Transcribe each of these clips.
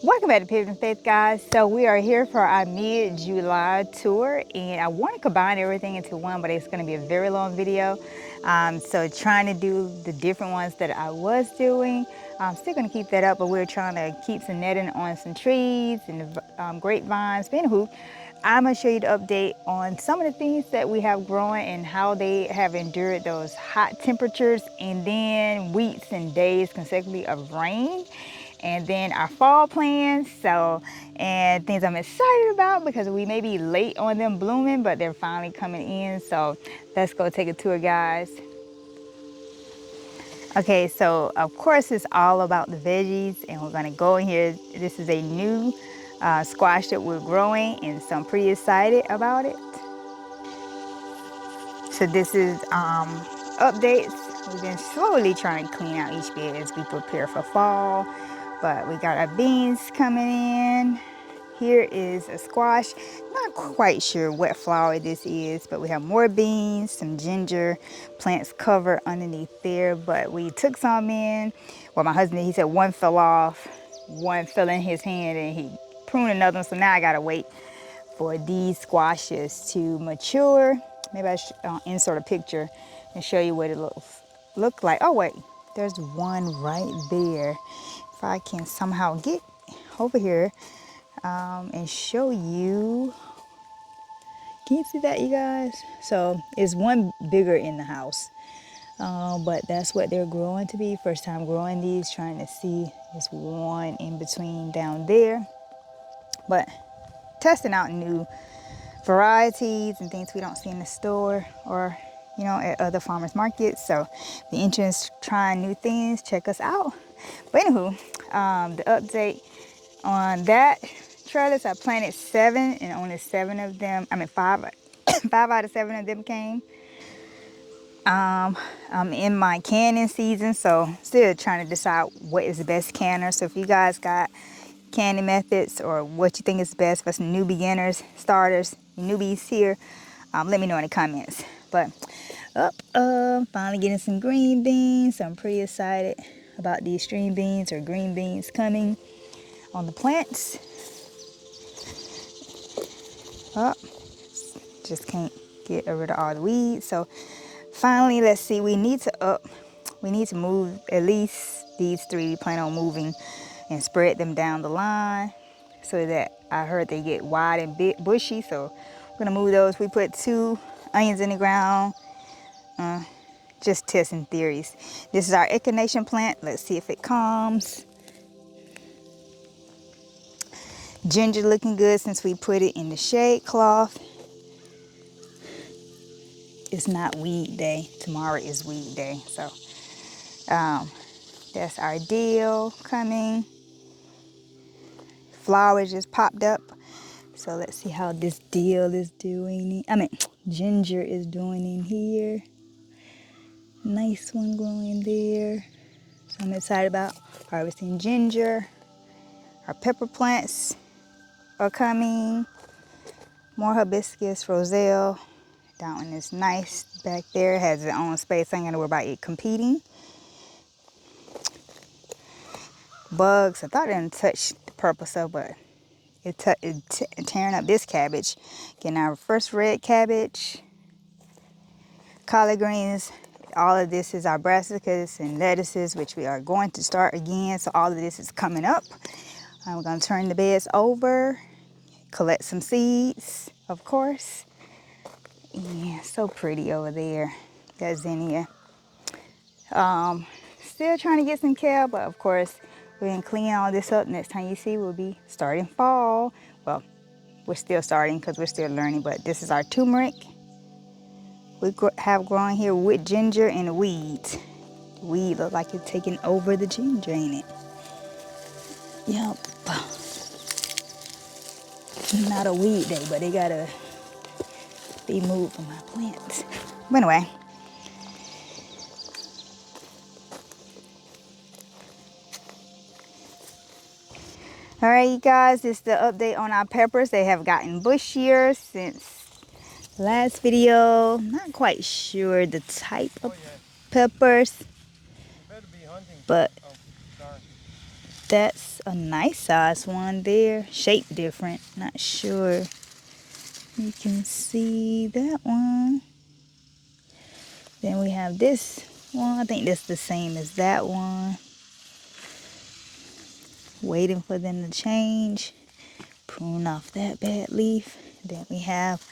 Welcome back to Pivot Faith, guys. So we are here for our mid-July tour, and I want to combine everything into one, but it's going to be a very long video. So trying to do the different ones that I was doing. I'm still going to keep that up, but we're trying to keep some netting on some trees and grapevines. But anywho, I'm going to show you the update on some of the things that we have growing and how they have endured those hot temperatures and then weeks and days consecutively of rain. And then our fall plans, and things I'm excited about because we may be late on them blooming, but they're finally coming in. So let's go take a tour, guys. Okay, so of course it's all about the veggies, and we're gonna go in here. This is a new squash that we're growing, and so I'm pretty excited about it. So this is updates. We've been slowly trying to clean out each bed as we prepare for fall, but we got our beans coming in. Here is a squash. Not quite sure what flower this is, but we have more beans, some ginger, plants covered underneath there, but we took some in. Well, my husband, he said one fell off, one fell in his hand, and he pruned another one, so now I gotta wait for these squashes to mature. Maybe I should insert a picture and show you what it look like. Oh wait, there's one right there. If I can somehow get over here and show you. Can you see that, you guys? So it's one bigger in the house, but that's what they're growing to be. First time growing these, trying to see. There's one in between down there, but testing out new varieties and things we don't see in the store or at other farmers markets. So the interest trying new things, check us out. But anywho, the update on that trellis, I planted 7 and only 7 of them, I mean 5 5 out of 7 of them came. I'm in my canning season, so still trying to decide what is the best canner. So if you guys got canning methods or what you think is best for some new beginners, starters, newbies here, let me know in the comments. But finally getting some green beans. So I'm pretty excited about these string beans or green beans coming on the plants. Just can't get rid of all the weeds. So finally, let's see, we need to move at least these 3. We plan on moving and spread them down the line so that I heard they get wide and big bushy. So we're gonna move those. We put 2 onions in the ground, just testing theories. This is our echinacea plant. Let's see if it comes. Ginger looking good since we put it in the shade cloth. It's not weed day. Tomorrow is weed day. So that's our dill coming. Flowers just popped up. So let's see how this dill is doing. Ginger is doing in here. Nice one growing there. So I'm excited about harvesting ginger. Our pepper plants are coming. More hibiscus, roselle. That one is nice back there. It has its own space. I ain't gonna worry about it competing. Bugs. I thought it didn't touch the purple stuff, but it tearing up this cabbage. Getting our first red cabbage. Collard greens. All of this is our brassicas and lettuces, which we are going to start again. So all of this is coming up. We're gonna turn the beds over, collect some seeds, of course. Yeah, so pretty over there. Got zinnia. Still trying to get some kale, but of course we're gonna clean all this up. Next time you see, we'll be starting fall. Well, we're still starting because we're still learning, but this is our turmeric we have growing here with ginger and weeds. The weed look like it's taking over the ginger, ain't it? Yep. Not a weed day, but they gotta be moved from my plants. But anyway. All right, you guys, this is the update on our peppers. They have gotten bushier since the last video. Not quite sure the type of peppers, but that's a nice size one there. Shape different. Not sure you can see that one. Then we have this one. I think that's the same as that one. Waiting for them to change. Prune off that bad leaf. Then we have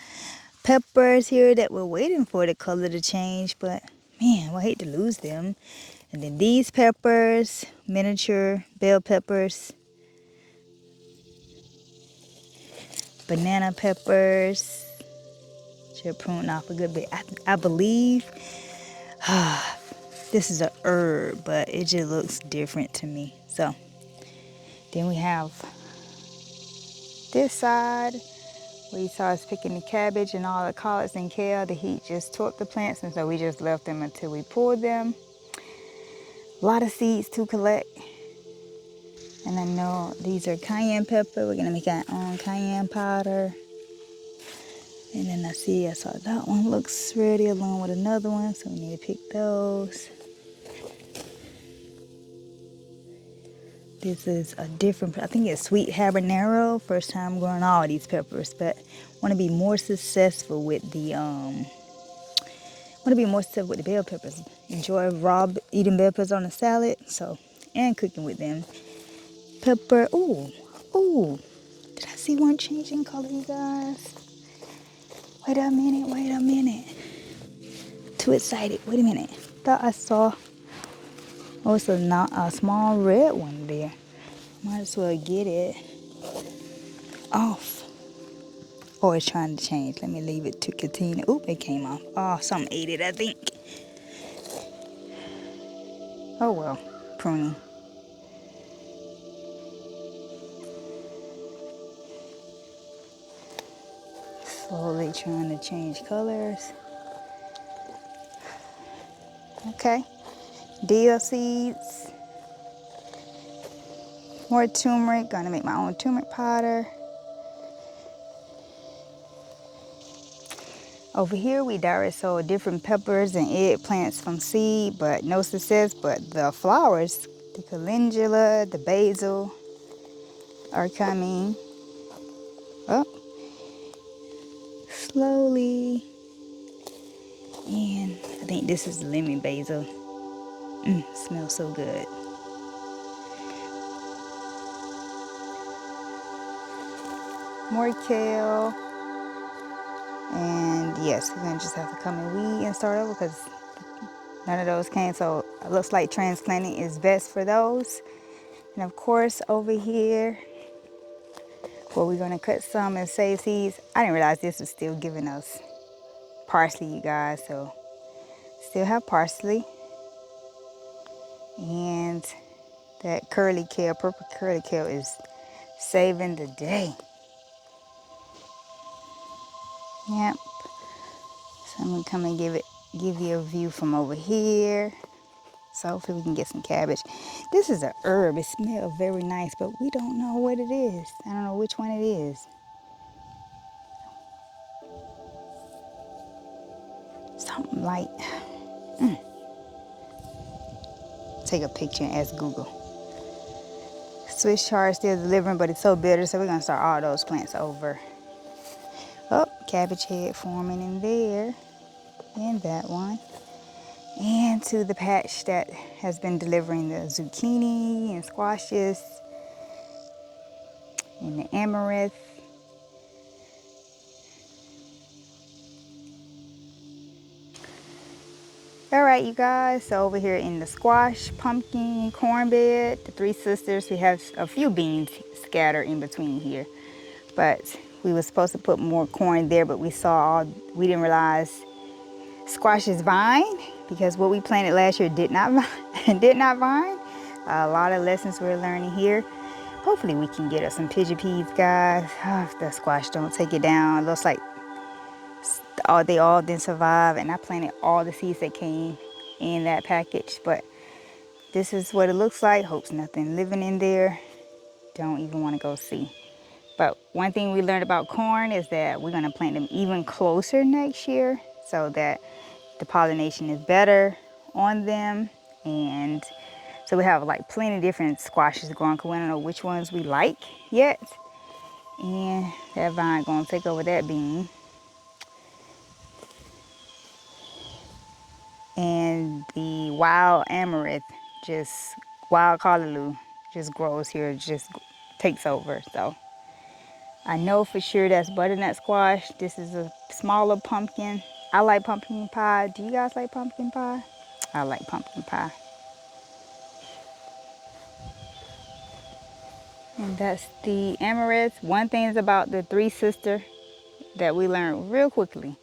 peppers here that we're waiting for the color to change, but man, I hate to lose them. And then these peppers, miniature bell peppers, banana peppers. Should prune off a good bit. I believe this is a herb, but it just looks different to me. So then we have this side where you saw us picking the cabbage and all the collards and kale. The heat just tore up the plants, and so we just left them until we pulled them. A lot of seeds to collect. And I know these are cayenne pepper. We're gonna make our own cayenne powder. And then I saw that one looks ready along with another one, so we need to pick those. This is a different, I think it's sweet habanero. First time growing all these peppers, but want to be more successful with the bell peppers. Enjoy eating bell peppers on a salad, and cooking with them. Pepper, ooh, did I see one changing color, you guys? Wait a minute. Too excited. Wait a minute. Thought I saw. Oh, it's a small red one there. Might as well get it off. Oh, it's trying to change. Let me leave it to continue. Oop, it came off. Oh, something ate it, I think. Oh well, pruning. Slowly trying to change colors. Okay. Dill seeds. More turmeric. Gonna make my own turmeric powder. Over here we direct sowed different peppers and eggplants from seed, but no success. But the flowers, the calendula, the basil, are coming up slowly. And I think this is lemon basil. Smells so good. More kale. And yes, we're gonna just have to come and weed and start over because none of those came. So it looks like transplanting is best for those. And of course over here, where we're gonna cut some and save seeds. I didn't realize this was still giving us parsley, you guys. So still have parsley. And that curly kale, purple curly kale is saving the day. Yep. So I'm gonna come and give you a view from over here. So hopefully we can get some cabbage. This is a herb. It smells very nice, but we don't know what it is. I don't know which one it is. Something like, take a picture and ask Google. Swiss chard still delivering, but it's so bitter, so we're gonna start all those plants over. Oh, cabbage head forming in there, and that one. And to the patch that has been delivering the zucchini and squashes and the amaranth. All right, you guys, so over here in the squash, pumpkin, corn bed, the three sisters, we have a few beans scattered in between here. But we were supposed to put more corn there, but we didn't realize squash is vine, because what we planted last year did not vine. A lot of lessons we're learning here. Hopefully we can get us some pigeon peas, guys. Oh, if the squash don't take it down. It looks like they all didn't survive, and I planted all the seeds that came in that package. But this is what it looks like. Hope's nothing living in there. Don't even want to go see. But one thing we learned about corn is that we're going to plant them even closer next year so that the pollination is better on them. And So we have like plenty of different squashes growing, because we don't know which ones we like yet. And that vine gonna take over that bean. And the wild amaranth, just wild callaloo, just grows here, just takes over. So I know for sure that's butternut squash. This is a smaller pumpkin. I like pumpkin pie. Do you guys like pumpkin pie? I like pumpkin pie. And that's the amaranth. One thing is about the three sister that we learned real quickly.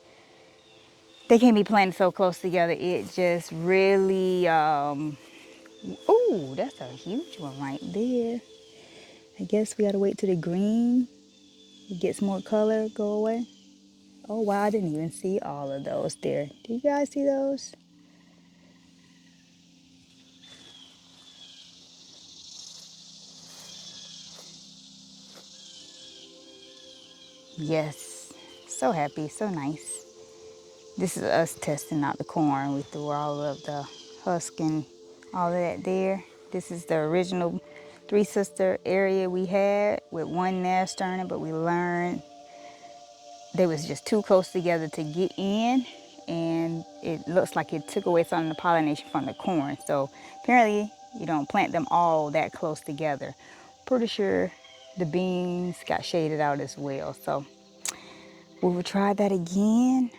They can't be planted so close together. It just really, ooh, that's a huge one right there. I guess we gotta wait till the green, it gets more color, go away. Oh wow, I didn't even see all of those there. Do you guys see those? Yes, so happy, so nice. This is us testing out the corn. We threw all of the husk and all of that there. This is the original three sister area we had with one nest on it, but we learned they was just too close together to get in, and it looks like it took away some of the pollination from the corn. So apparently you don't plant them all that close together. Pretty sure the beans got shaded out as well. So we will try that again,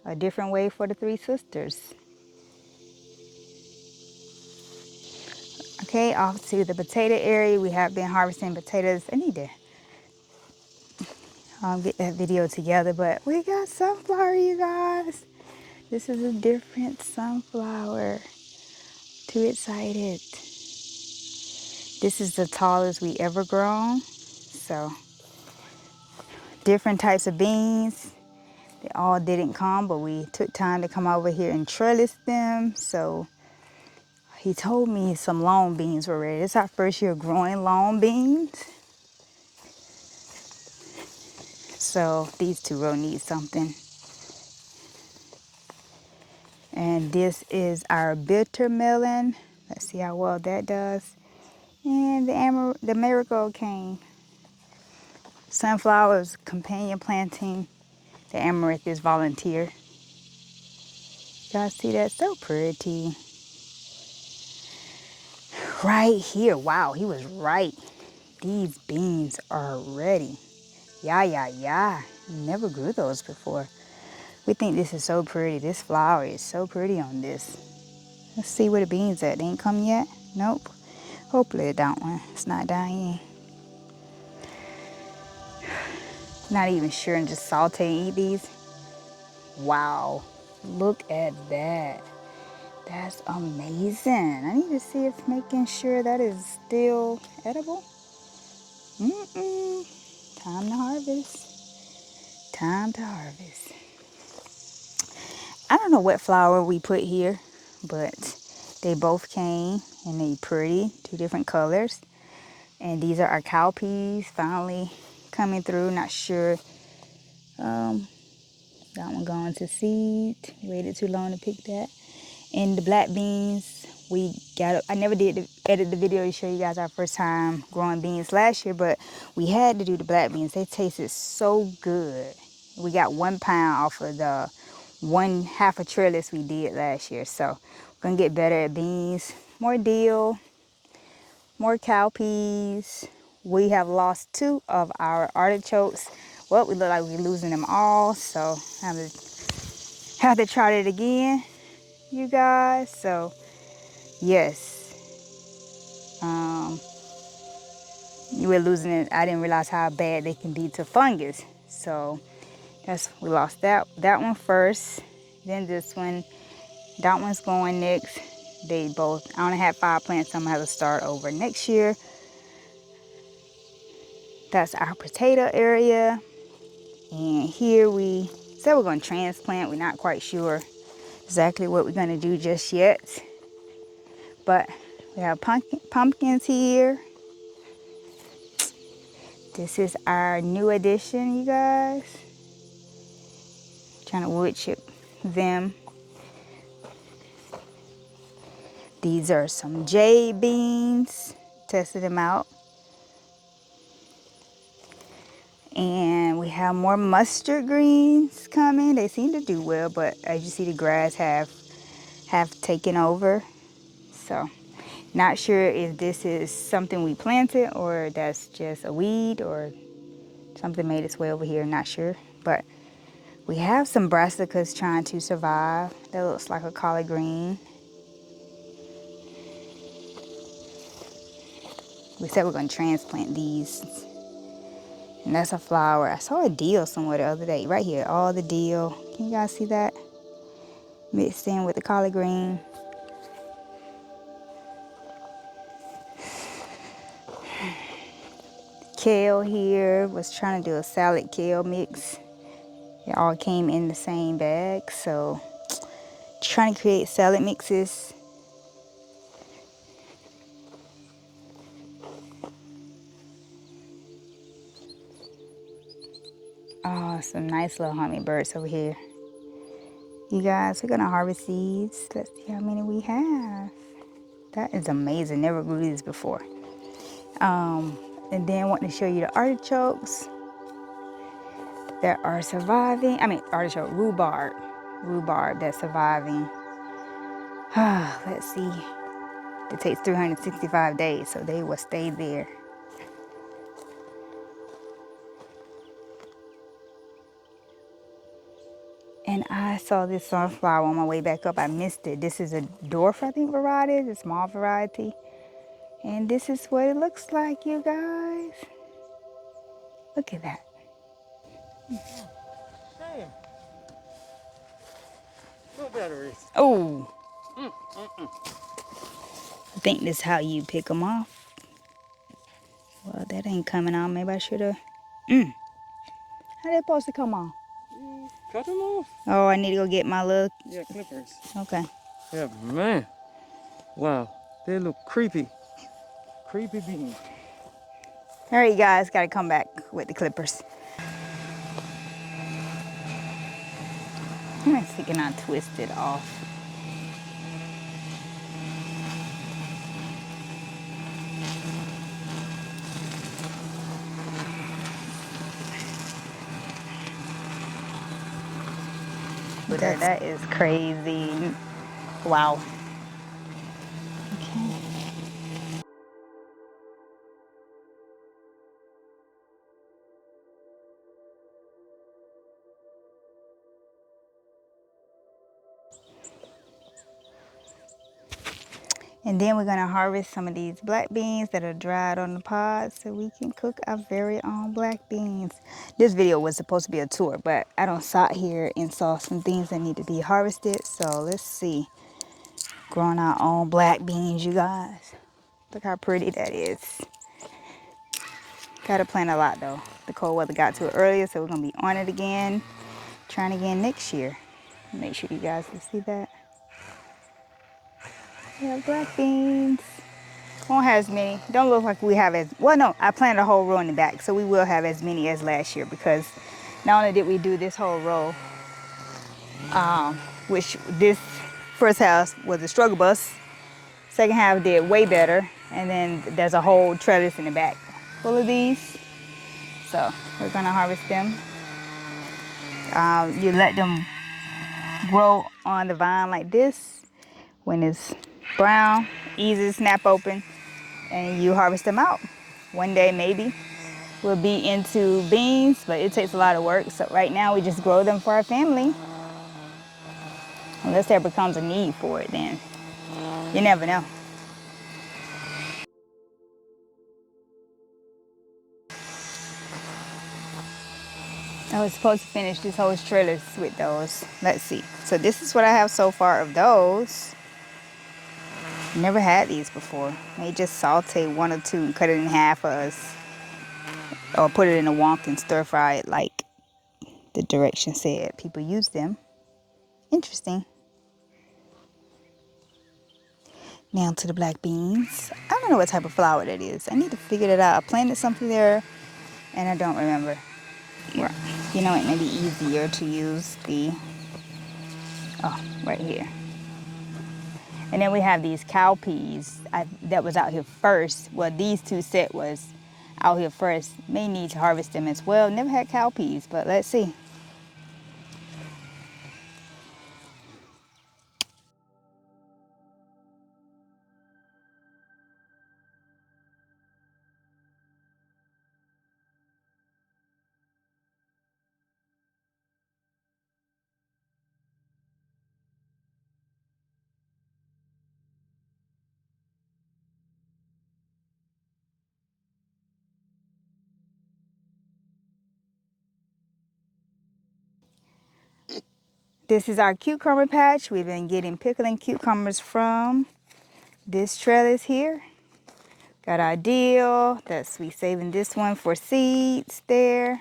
a different way for the three sisters. Okay, off to the potato area. We have been harvesting potatoes. I need to get that video together, but we got sunflower, you guys. This is a different sunflower. Too excited. This is the tallest we ever grown. So different types of beans. They all didn't come, but we took time to come over here and trellis them. So he told me some long beans were ready. It's our first year growing long beans. So these two will need something. And this is our bitter melon. Let's see how well that does. And the marigold came. Sunflowers, companion planting. The amaranth is volunteer. You guys see that? So pretty. Right here. Wow, he was right. These beans are ready. Yeah. Never grew those before. We think this is so pretty. This flower is so pretty on this. Let's see where the beans at. They ain't come yet? Nope. Hopefully it don't one. It's not dying. Not even sure, and just saute and eat these. Wow. Look at that. That's amazing. I need to see if making sure that is still edible. Time to harvest. Time to harvest. I don't know what flower we put here, but they both came and they pretty, two different colors. And these are our cowpeas finally coming through. Not sure. That one going to seed. Waited too long to pick that. And the black beans, we got. I never did edit the video to show you guys our first time growing beans last year, but we had to do the black beans. They tasted so good. We got 1 pound off of the one half a trellis we did last year. So we're gonna get better at beans. More dill, more cowpeas. We have lost 2 of our artichokes. Well, we look like we're losing them all, so I have to try it again, you guys. So yes, we're losing it. I didn't realize how bad they can be to fungus. So we lost that one first, then this one. That one's going next. They both, I only had 5 plants, so I'm gonna have to start over next year. That's our potato area. And here we said we're gonna transplant. We're not quite sure exactly what we're gonna do just yet. But we have pumpkins here. This is our new addition, you guys. Trying to wood chip them. The These are some jade beans. Tested them out. And we have more mustard greens coming. They seem to do well, but as you see, the grass have taken over. So not sure if this is something we planted or that's just a weed or something made its way over here. Not sure, but we have some brassicas trying to survive. That looks like a collard green. We said we're going to transplant these. And that's a flower. I saw a dill somewhere the other day. Right here, all the dill. Can you guys see that? Mixed in with the collard green. Kale here. Was trying to do a salad kale mix. It all came in the same bag. So, trying to create salad mixes. Oh, some nice little hummingbirds over here. You guys, we're going to harvest these. Let's see how many we have. That is amazing. Never grew these before. And then I want to show you the artichokes that are surviving. I mean, artichoke, rhubarb. Rhubarb that's surviving. Let's see. It takes 365 days, so they will stay there. And I saw this sunflower on my way back up. I missed it. This is a dwarf, I think, variety. It's a small variety. And this is what it looks like, you guys. Look at that. Hey. No batteries. Oh. I think this is how you pick them off. Well, that ain't coming on. Maybe I should have. How they supposed to come on? Cut them off. Oh, I need to go get my little. Yeah, clippers. Okay. Yeah, man. Wow. They look creepy. Creepy beans. All right, you guys, got to come back with the clippers. I'm see can I twist it off. That is crazy. Wow. Okay. And then we're gonna harvest some of these black beans that are dried on the pod so we can cook our very own black beans. This video was supposed to be a tour, but I done sat here and saw some things that need to be harvested. So let's see. Growing our own black beans, you guys. Look how pretty that is. Gotta plant a lot though. The cold weather got to it earlier, so we're gonna be on it again. Trying again next year. Make sure you guys can see that. We have black beans. Won't have as many. Don't look like we have as, well no, I planted a whole row in the back, so we will have as many as last year because not only did we do this whole row, which this first house was a struggle bus. Second half did way better, and then there's a whole trellis in the back full of these. So we're gonna harvest them. You let them grow on the vine like this. When it's brown, easy to snap open, and you harvest them out. One day maybe we'll be into beans, but it takes a lot of work. So right now we just grow them for our family. Unless there becomes a need for it, then you never know. I was supposed to finish this whole trellis with those. Let's see. So this is what I have so far of those. Never had these before. They just saute one or two and cut it in half for us. Or put it in a wok and stir fry it like the direction said. People use them. Interesting. Now to the black beans. I don't know what type of flower that is. I need to figure that out. I planted something there and I don't remember. You know, it may be easier to use the, oh, right here. And then we have these cowpeas that was out here first. Well, these two set was out here first. May need to harvest them as well. Never had cowpeas, but let's see. This is our cucumber patch. We've been getting pickling cucumbers from this trellis here. Got our dill. We saving this one for seeds there.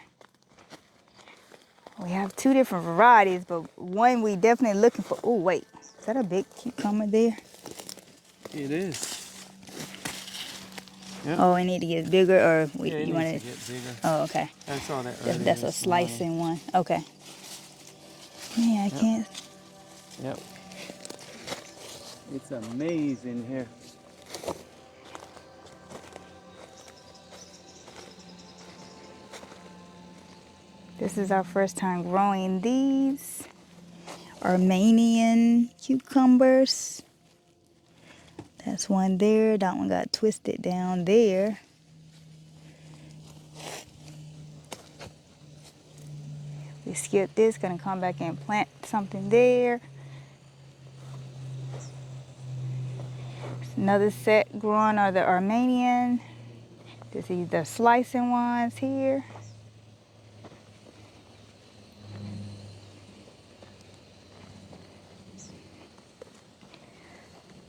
We have two different varieties, but one we definitely looking for. Oh, wait. Is that a big cucumber there? It is. Yep. Oh, I need to get bigger, or Yeah, it you needs want to get bigger. Oh, okay. I saw that earlier. That's a this morning. slicing one. Okay. Man, I can't. Yep. It's amazing here. This is our first time growing these Armenian cucumbers. That's one there. That one got twisted down there. We skipped this. Gonna come back and plant something there. Another set growing are the Armenian. This is the slicing ones here.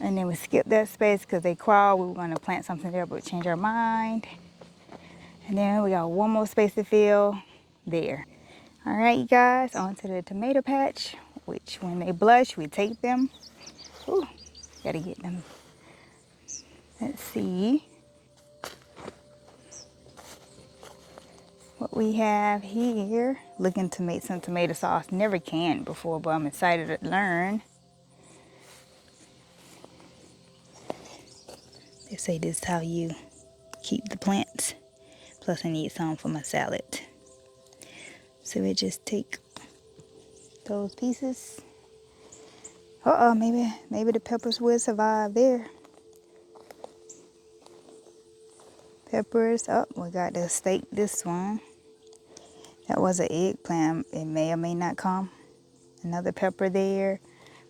And then we skipped that space because they crawled. We were going to plant something there, but change our mind. And then we got one more space to fill there. All right, you guys, on to the tomato patch, which when they blush, we take them. Ooh, gotta get them. Let's see what we have here. Looking to make some tomato sauce. Never canned before, but I'm excited to learn. They say this is how you keep the plants. Plus I need some for my salad. So we just take those pieces. Uh-oh, maybe the peppers will survive there. Peppers, oh, we got to stake this one. That was an eggplant, it may or may not come. Another pepper there.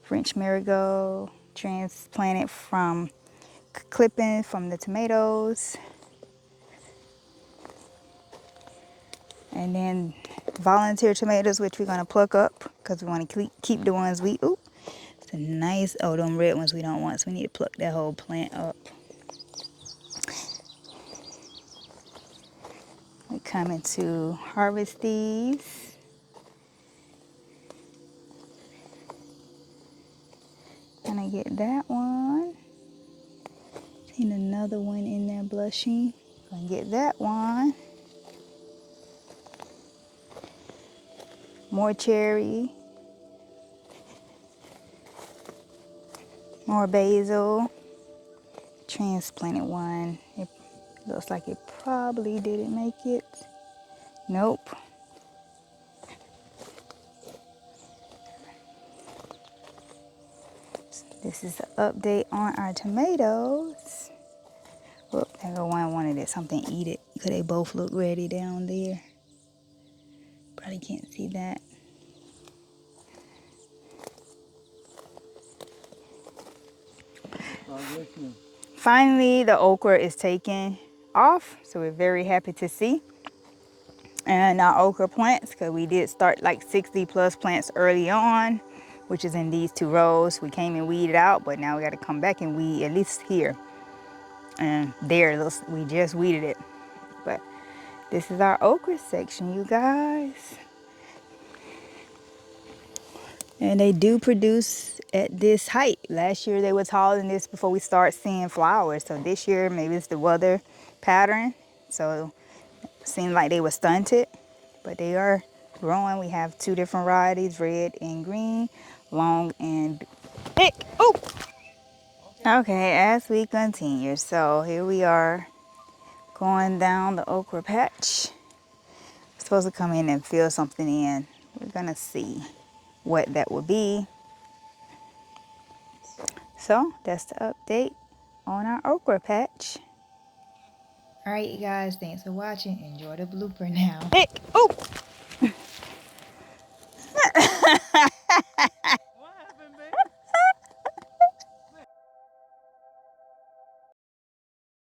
French marigold, transplanted from clipping from the tomatoes. And then volunteer tomatoes, which we're gonna pluck up because we want to keep the ones we, ooh, it's a nice, oh, them red ones we don't want, so we need to pluck that whole plant up. We're coming to harvest these. Gonna get that one. Seen another one in there blushing. Gonna get that one. More cherry. More basil. Transplanted one. It looks like it probably didn't make it. Nope. This is an update on our tomatoes. Whoop, there go one wanted it something eat it. Because they both look ready down there. Probably can't see that. Finally, the okra is taken off, so we're very happy to see. And our okra plants, because we did start like 60 plus plants early on, which is in these two rows. We came and weeded out, but now we got to come back and weed at least here. And there, we just weeded it. But this is our okra section, you guys. And they do produce at this height. Last year they were taller than this before we start seeing flowers. So this year maybe it's the weather pattern. So it seemed like they were stunted, but they are growing. We have two different varieties, red and green, long and thick. Oh! Okay, as we continue, so here we are going down the okra patch. We're supposed to come in and fill something in. We're gonna see what that will be. So that's the update on our okra patch. All right, you guys, thanks for watching. Enjoy the blooper now. Hey, oh!